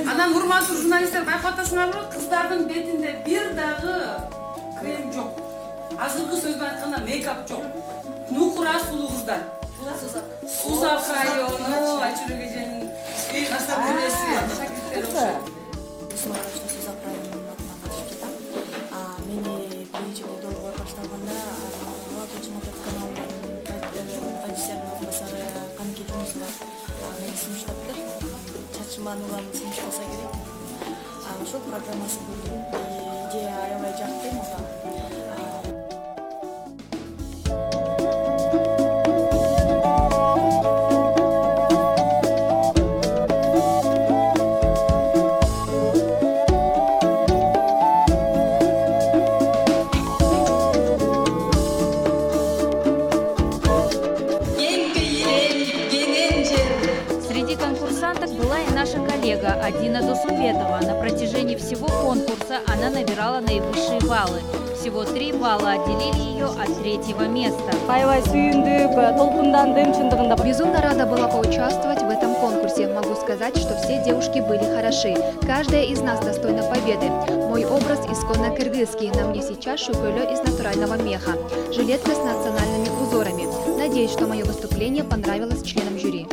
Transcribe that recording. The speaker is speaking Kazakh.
Анан урматтуу журналисттер байкап атасыңарбы, кыздардын бетинде бир дагы крем жок. Азыркы сөз менен айтканда мейкап жок. Нукура сулуу кыздар. Сузак району, Айчүрөк эженин наставниеси, шакирттери. Сузак районунун атынан катышып жатам. Мени биринчи колдоого баштаганда Чумаков каналынын продюсеринин орунбасары Каныке Жунусова мени сунуштапты. Чачыман улам сунуштаса керек. Ошол программасын көрдүм. Идея аябай жакты мага. Среди конкурсанток была и наша коллега Адина Досумбетова. На протяжении всего конкурса она набирала наивысшие баллы. Всего 3 балла отделили ее от 3-го места. Безумно рада была поучаствовать в этом конкурсе. Могу сказать, что все девушки были хороши. Каждая из нас достойна победы. Мой образ исконно кыргызский. На мне сейчас шукөлё из натурального меха. Жилетка с национальными узорами. Надеюсь, что мое выступление понравилось членам жюри.